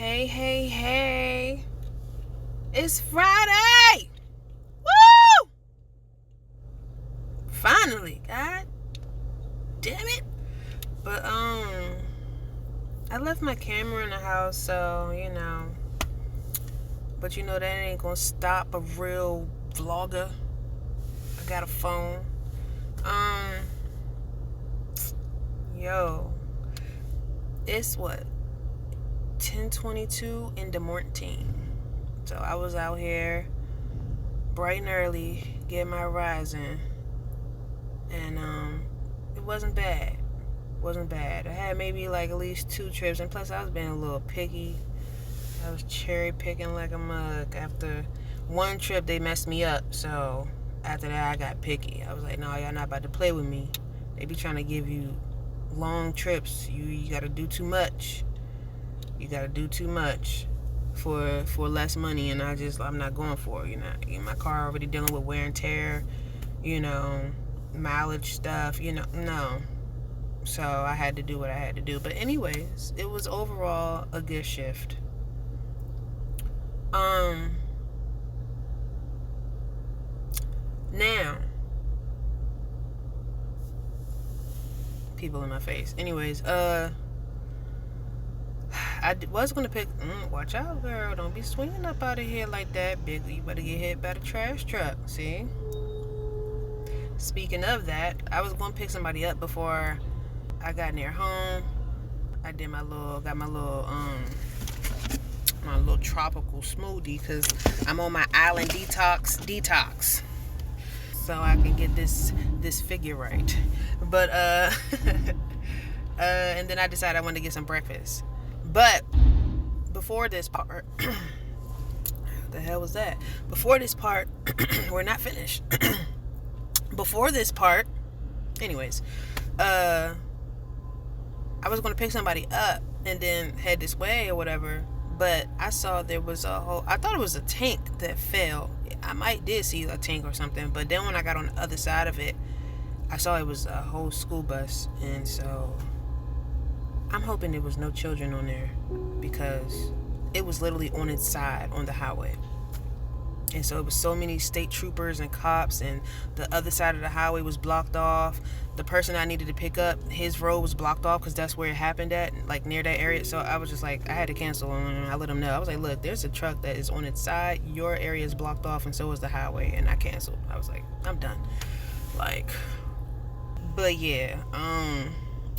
Hey, hey, hey. It's Friday. Woo! Finally, God damn it. But I left my camera in the house, so but that ain't gonna stop a real vlogger. I got a phone. Yo, it's what, 10:22 in the morning. So I was out here bright and early getting my rise in, and it wasn't bad. I had maybe like at least 2 trips, and plus I was being a little picky. I was cherry picking like a mug. After one trip they messed me up, so after that I got picky. I was like, no, y'all not about to play with me. They be trying to give you long trips. You gotta do too much. For less money, and I'm not going for it. My car already dealing with wear and tear, mileage stuff, no. So I had to do what I had to do. But anyways, it was overall a good shift. Now, people in my face. Anyways, I was gonna pick. Watch out, girl! Don't be swinging up out of here like that, big. You better get hit by the trash truck. See. Speaking of that, I was gonna pick somebody up before I got near home. I did my little tropical smoothie because I'm on my island detox, so I can get this figure right. But and then I decided I wanted to get some breakfast. But before this part, the hell was that? Before this part, we're not finished. Before this part, anyways, I was going to pick somebody up and then head this way or whatever, but I saw there was I thought it was a tank that fell. I did see a tank or something, but then when I got on the other side of it, I saw it was a whole school bus, and so I'm hoping there was no children on there because it was literally on its side on the highway. And so it was so many state troopers and cops, and the other side of the highway was blocked off. The person I needed to pick up, his road was blocked off because that's where it happened at, like near that area. So I was just like, I had to cancel, and I let them know. I was like, look, there's a truck that is on its side. Your area is blocked off, and so is the highway. And I canceled. I was like, I'm done. But yeah,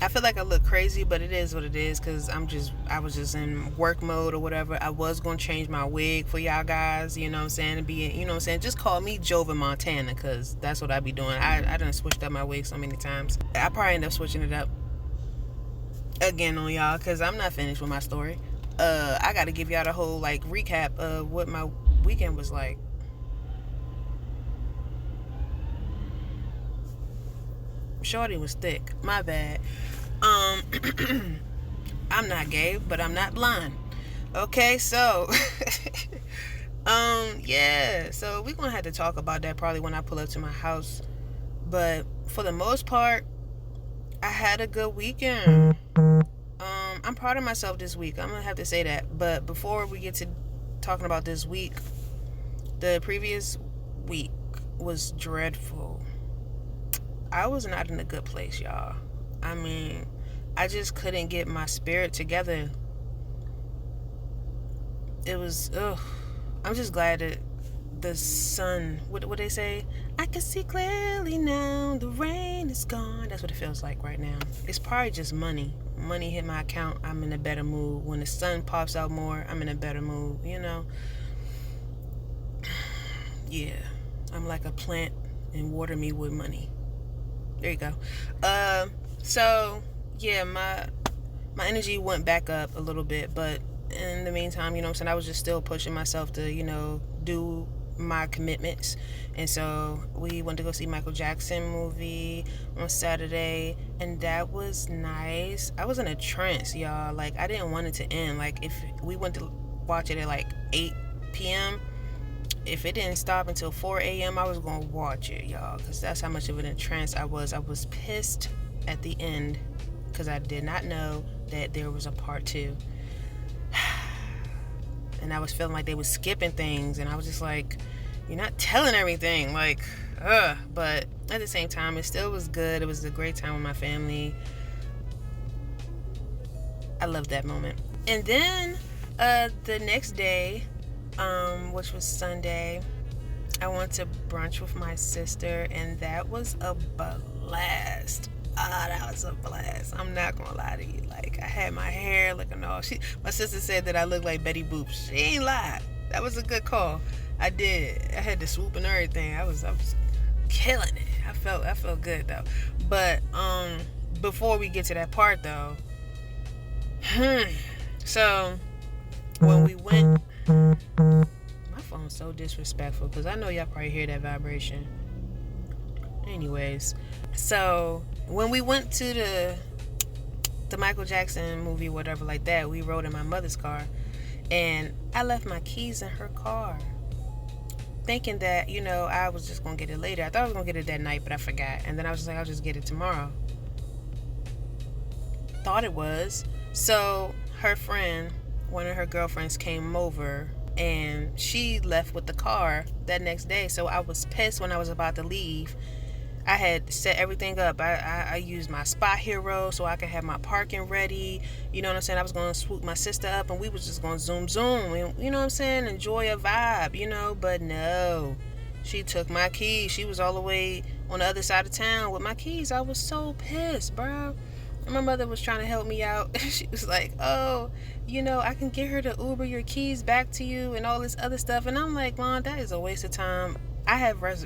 I feel like I look crazy, but it is what it is because I was just in work mode or whatever. I was going to change my wig for y'all guys, you know what I'm saying, to be, you know what I'm saying, just call me Jova Montana because that's what I be doing. I done switched up my wig so many times. I probably end up switching it up again on y'all because I'm not finished with my story. I got to give y'all the whole recap of what my weekend was like. Shorty was thick. My bad. I'm not gay, but I'm not blind. Okay, so yeah. So we're gonna have to talk about that probably when I pull up to my house. But for the most part, I had a good weekend. I'm proud of myself this week. I'm gonna have to say that. But before we get to talking about this week, the previous week was dreadful. I was not in a good place, y'all. I mean, I just couldn't get my spirit together. It was, I'm just glad that the sun, what they say? I can see clearly now, the rain is gone. That's what it feels like right now. It's probably just money. Money hit my account, I'm in a better mood. When the sun pops out more, I'm in a better mood, Yeah, I'm like a plant and water me with money. There you go. So yeah, my energy went back up a little bit, but in the meantime, I was just still pushing myself to, do my commitments. And so we went to go see Michael Jackson movie on Saturday, and that was nice. I was in a trance, y'all. I didn't want it to end. If we went to watch it at 8 p.m., if it didn't stop until 4 a.m., I was going to watch it, y'all, because that's how much of an trance I was. I was pissed at the end because I did not know that there was a part 2. and I was feeling like they were skipping things, and I was just like, you're not telling everything, like, but at the same time, it still was good. It was a great time with my family. I loved that moment. And then the next day, which was Sunday, I went to brunch with my sister, and that was a blast. That was a blast. I'm not gonna lie to you. Like, I had my hair looking all. My sister said that I looked like Betty Boop. She ain't lied. That was a good call. I did. I had the swoop and everything. I was killing it. I felt good though. But before we get to that part though, so when we went, my phone's so disrespectful because I know y'all probably hear that vibration. Anyways, so when we went to the Michael Jackson movie, whatever like that, we rode in my mother's car, and I left my keys in her car, thinking that, you know, I was just gonna get it later. I thought I was gonna get it that night, but I forgot, and then I was just like, I'll just get it tomorrow. Thought it was. So her friend, one of her girlfriends, came over, and she left with the car that next day. So I was pissed when I was about to leave. I had set everything up. I used my spot hero so I could have my parking ready. You know what I'm saying? I was going to swoop my sister up, and we was just going to zoom. And, you know what I'm saying? Enjoy a vibe, you know? But no. She took my keys. She was all the way on the other side of town with my keys. I was so pissed, bro. My mother was trying to help me out. She was like, oh, you know, I can get her to Uber your keys back to you and all this other stuff. And I'm like, Mom, that is a waste of time.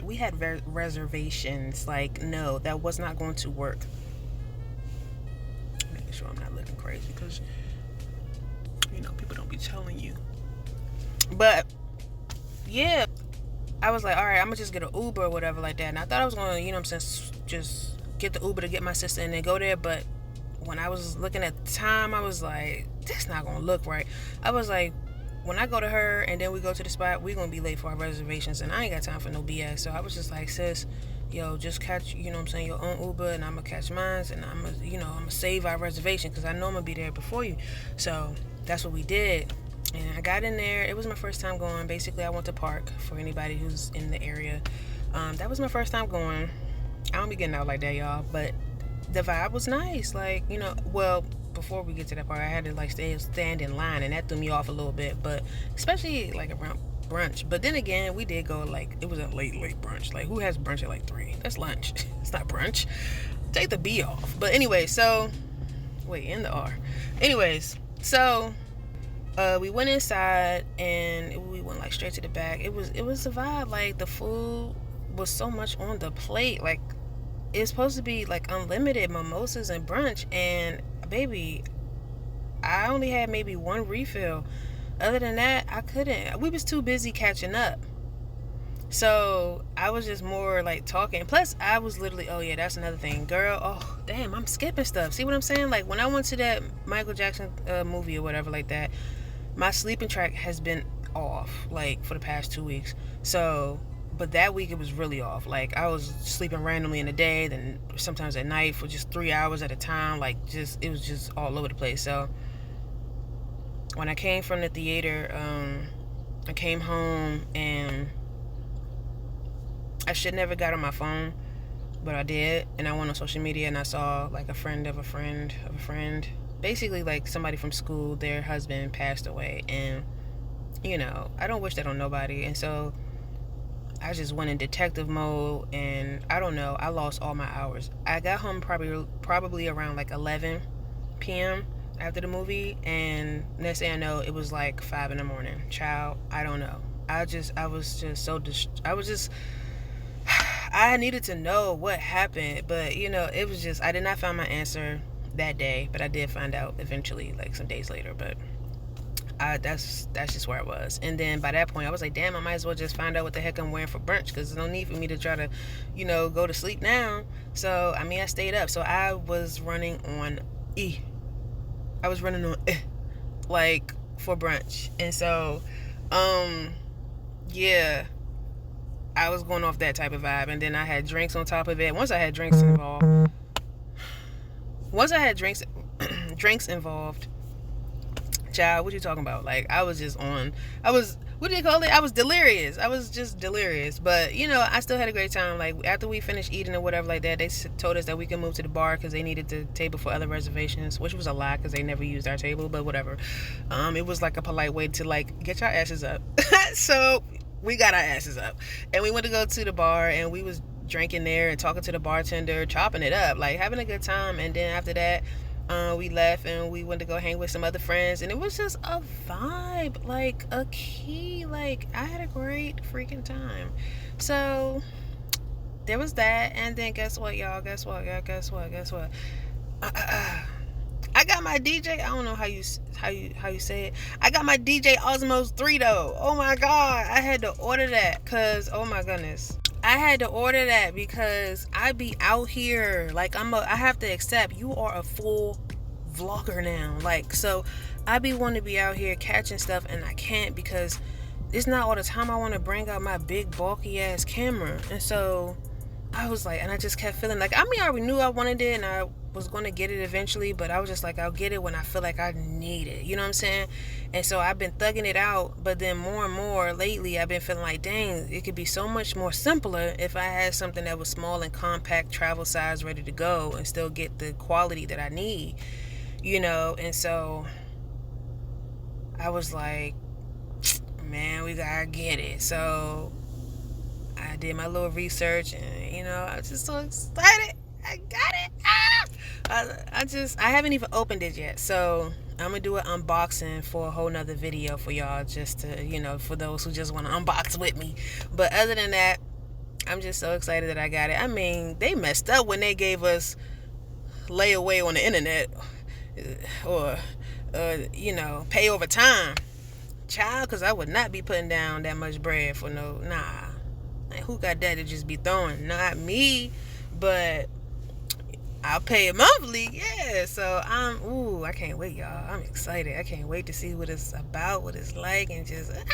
We had reservations. Like, no, that was not going to work. Making sure I'm not looking crazy because, you know, people don't be telling you. But, yeah, I was like, all right, I'm going to just get an Uber or whatever like that. And I thought I was going to, you know what I'm saying, just get the Uber to get my sister and then go there. But when I was looking at the time, I was like, that's not going to look right. I was like, when I go to her and then we go to the spot, we're going to be late for our reservations, and I ain't got time for no BS. So I was just like, sis, yo, just catch, you know what I'm saying, your own Uber, and I'm going to catch mine, and I'm going to, you know, I'm going to save our reservation because I know I'm going to be there before you. So that's what we did. And I got in there. It was my first time going. Basically, I went to park for anybody who's in the area. That was my first time going. I don't be getting out like that, y'all, but the vibe was nice. Like, you know, well, before we get to that part, I had to like stand in line, and that threw me off a little bit, but especially like around brunch. But then again, we did go, like, it was a late brunch. Like, who has brunch at like 3? That's lunch. It's not brunch. Take the B off. But anyway, so wait, in the R. Anyways, so we went inside and we went like straight to the back. It was a vibe. Like, the food was so much on the plate. Like, it's supposed to be like unlimited mimosas and brunch, and baby, I only had maybe one refill. Other than that, I couldn't. We was too busy catching up. So I was just more like talking. Plus, I was literally, oh yeah, that's another thing, girl. Oh damn, I'm skipping stuff. See what I'm saying? Like, when I went to that Michael Jackson movie or whatever like that, my sleeping track has been off like for the past 2 weeks. So, but that week it was really off. Like, I was sleeping randomly in the day, then sometimes at night for just 3 hours at a time. Like, just, it was just all over the place. So when I came from the theater, I came home, and I should never got on my phone, but I did. And I went on social media, and I saw like a friend of a friend of a friend, basically like somebody from school, their husband passed away. And, you know, I don't wish that on nobody. And so I just went in detective mode, and I don't know, I lost all my hours. I got home probably around like 11 p.m. after the movie, and next thing I know, it was like 5 in the morning. Child, I don't know. I was just so I needed to know what happened, but, you know, it was just, I did not find my answer that day, but I did find out eventually, like some days later. But that's just where I was. And then by that point, I was like, damn, I might as well just find out what the heck I'm wearing for brunch, because there's no need for me to try to, you know, go to sleep now. So, I mean, I stayed up. So I was running on like, for brunch. And so, yeah, I was going off that type of vibe. And then I had drinks on top of it. Once I had drinks involved, child, what you talking about? Like, I was just on, what do you call it? I was delirious. I was just delirious. But, you know, I still had a great time. Like, after we finished eating or whatever like that, they told us that we could move to the bar because they needed the table for other reservations, which was a lie because they never used our table, but whatever. It was like a polite way to, like, get your asses up. So we got our asses up. And we went to go to the bar, and we was drinking there and talking to the bartender, chopping it up, like, having a good time. And then after that, we left and we went to go hang with some other friends, and it was just a vibe, like a key. Like, I had a great freaking time. So there was that. And then guess what, y'all? Guess what? I got my DJ. I don't know how you say it. I got my DJ Osmos 3 though. Oh my god, I had to order that because, oh my goodness, I had to order that because I be out here, like, I have to accept you are a full vlogger now, like, so I be wanting to be out here catching stuff, and I can't because it's not all the time I want to bring out my big bulky ass camera. And so I was like, and I just kept feeling like, I mean, I already knew I wanted it and I was going to get it eventually, but I was just like, I'll get it when I feel like I need it, you know what I'm saying? And so I've been thugging it out, but then more and more lately I've been feeling like, dang, it could be so much more simpler if I had something that was small and compact, travel size, ready to go, and still get the quality that I need, you know? And so I was like, man, we gotta get it. So I did my little research, and, you know, I was just so excited. I got it. I haven't even opened it yet, so I'm gonna do an unboxing for a whole nother video for y'all, just to, you know, for those who just want to unbox with me. But other than that, I'm just so excited that I got it. I mean, they messed up when they gave us layaway on the internet, or you know, pay over time, child, because I would not be putting down that much bread for no, nah. Like, who got that to just be throwing? Not me. But I'll pay it monthly, yeah. So I can't wait, y'all. I'm excited. I can't wait to see what it's about, what it's like, and just I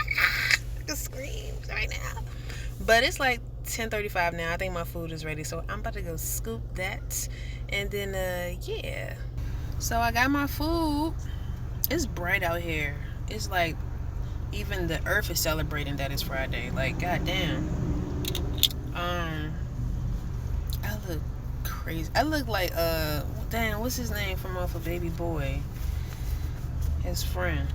can scream right now. But it's like 10:35 now. I think my food is ready, so I'm about to go scoop that, and then yeah. So I got my food. It's bright out here. It's like even the earth is celebrating that it's Friday. Like, goddamn. I look crazy. I look like damn, what's his name from off of Baby Boy? His friend.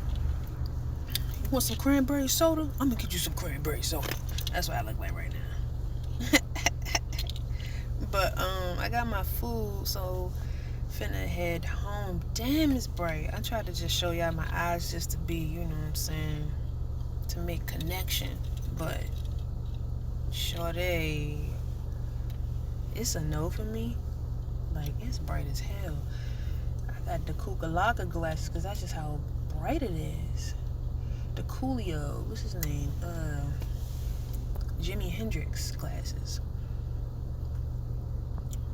You want some cranberry soda? I'm gonna get you some cranberry soda. That's what I look like right now. But I got my food, so finna head home. Damn, it's bright. I tried to just show y'all my eyes just to be, you know what I'm saying, to make connection. But shorty, it's a no for me. Like, it's bright as hell. I got the Kukalaka glasses because that's just how bright it is. The Coolio, what's his name? Jimi Hendrix glasses.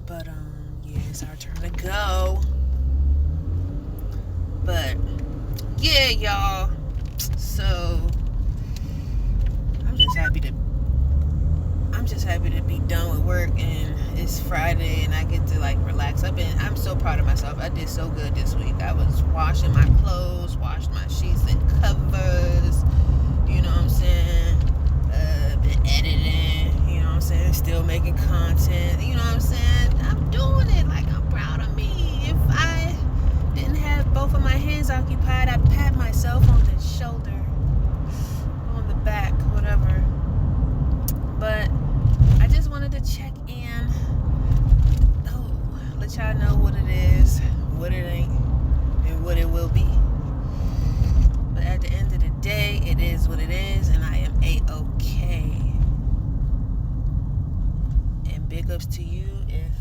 But yeah, it's our turn to go. But yeah, y'all. So I'm just happy to be done with work, and it's Friday and I get to, like, relax. I'm so proud of myself. I did so good this week. I was washing my clothes, washed my sheets and covers, you know what I'm saying? Been editing, you know what I'm saying? Still making content, you know what I'm saying? I'm doing it. Like, I'm proud of me. If I didn't have both of my hands occupied, I'd pat myself on the shoulder, on the back, whatever. But I just wanted to check in. Let y'all know what it is, what it ain't, and what it will be. But at the end of the day, it is what it is, and I am A-okay. And big ups to you if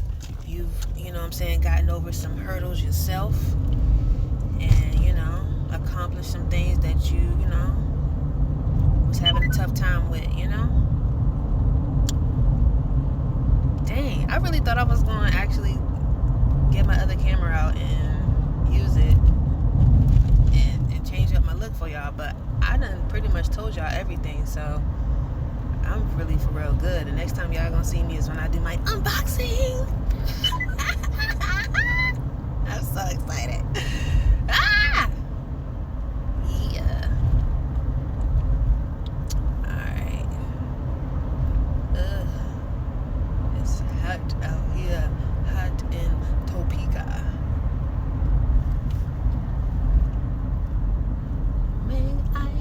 you've, you know what I'm saying, gotten over some hurdles yourself, and, you know, accomplished some things that you know, was having a tough time with, you know? Dang, I really thought I was going to actually get my other camera out and use it and change up my look for y'all, but I done pretty much told y'all everything, so I'm really for real good. The next time y'all gonna see me is when I do my unboxing. I'm so excited.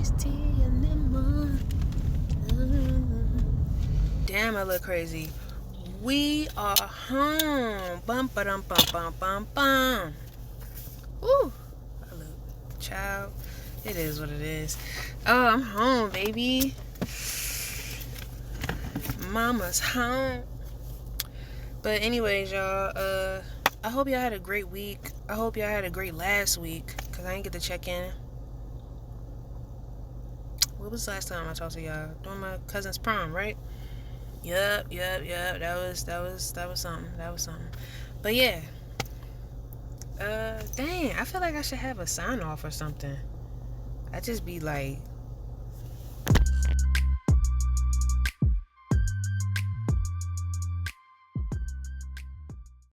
iced tea and lemon. Damn, I look crazy. We are home. Bum ba dum bum bum bum bum. Ooh, I look, child. It is what it is. Oh, I'm home, baby. Mama's home. But anyways, y'all. I hope y'all had a great week. I hope y'all had a great last week, cause I didn't get to check in. What was the last time I talked to y'all? During my cousin's prom, right? Yup. That was something. That was something. But yeah. Dang, I feel like I should have a sign off or something. I just be like